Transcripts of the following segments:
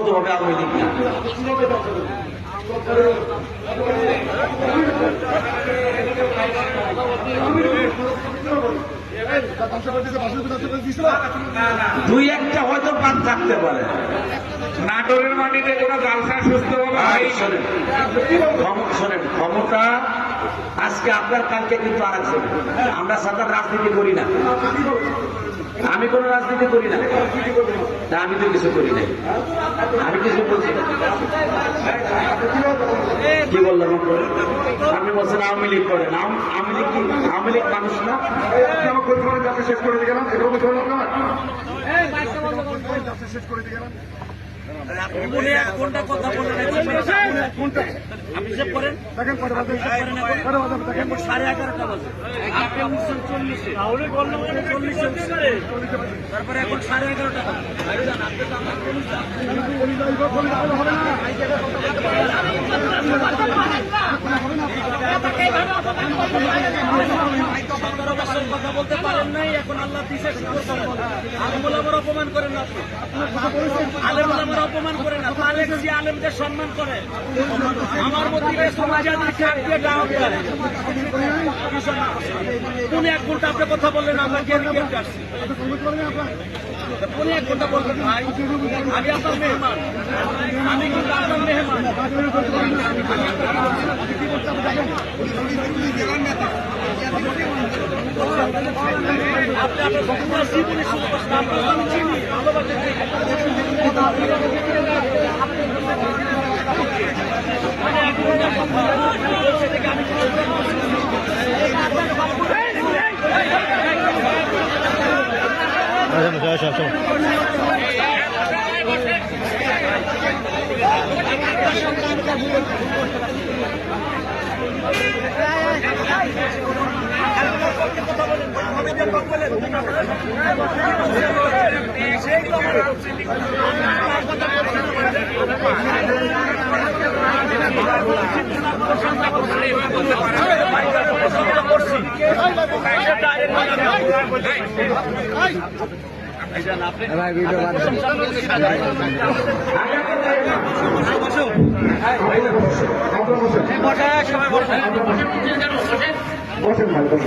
সংগতভাবে আওয়ামী লীগ না। দুই একটা হয়তো বাদ থাকতে পারে। নাটোরের মাটিতে কোনো জালসা সুস্থ শোনেন, ক্ষমতা আজকে আপনার, কালকে কিন্তু আর একজন। আমরা সরকার রাজনীতি করি না, আমি কোন রাজনীতি করি না, আমি তো কিছু করি নাই, আমি কিছু বলছি কি বললাম? আপনি বলছেন আওয়ামী লীগ করেন, আওয়ামী লীগ কি? আওয়ামী লীগ মানুষ না? শেষ করে দিয়ে গেলাম, শেষ করে দিয়ে গেলাম। কোনটা কথা বলেন আপনি যে করেন দেখেন 11:30 বাজে আপনি উঠছেন 40-এ তারপরে এখন 11:30 কথা বলতে পারেন নাই। এখন আল্লাহ দিছে আলেমুল আমার অপমান করেন না, আলেমুল আমার অপমান করে না, আলেমদের সম্মান করে। আমার মধ্যে সমাজে পুনে 1 ঘন্টা আপনি কথা বললেন, আমরা কেন্দ্রে আসছি। পুনে 1 ঘন্টা বলবেন ভাই, আমি আপনার মেহমান, আমি কিন্তু আপনার মেহমান। আপনি আপনার জীবনে শুরু করছেন, আপনার আমি চিনি ভালোবাসেন।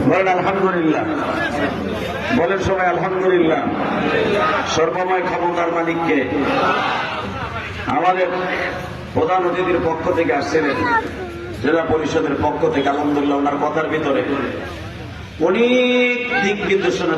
বলেন আলহামদুলিল্লাহ, বলেন সবাই আলহামদুলিল্লাহ। সর্বময় ক্ষমতার মালিককে আমাদের প্রধান অতিথির পক্ষ থেকে আসছিলেন, জেলা পরিষদের পক্ষ থেকে, আলহামদুলিল্লাহ ওনার কথার ভিতরে অনেক দিক নির্দেশনা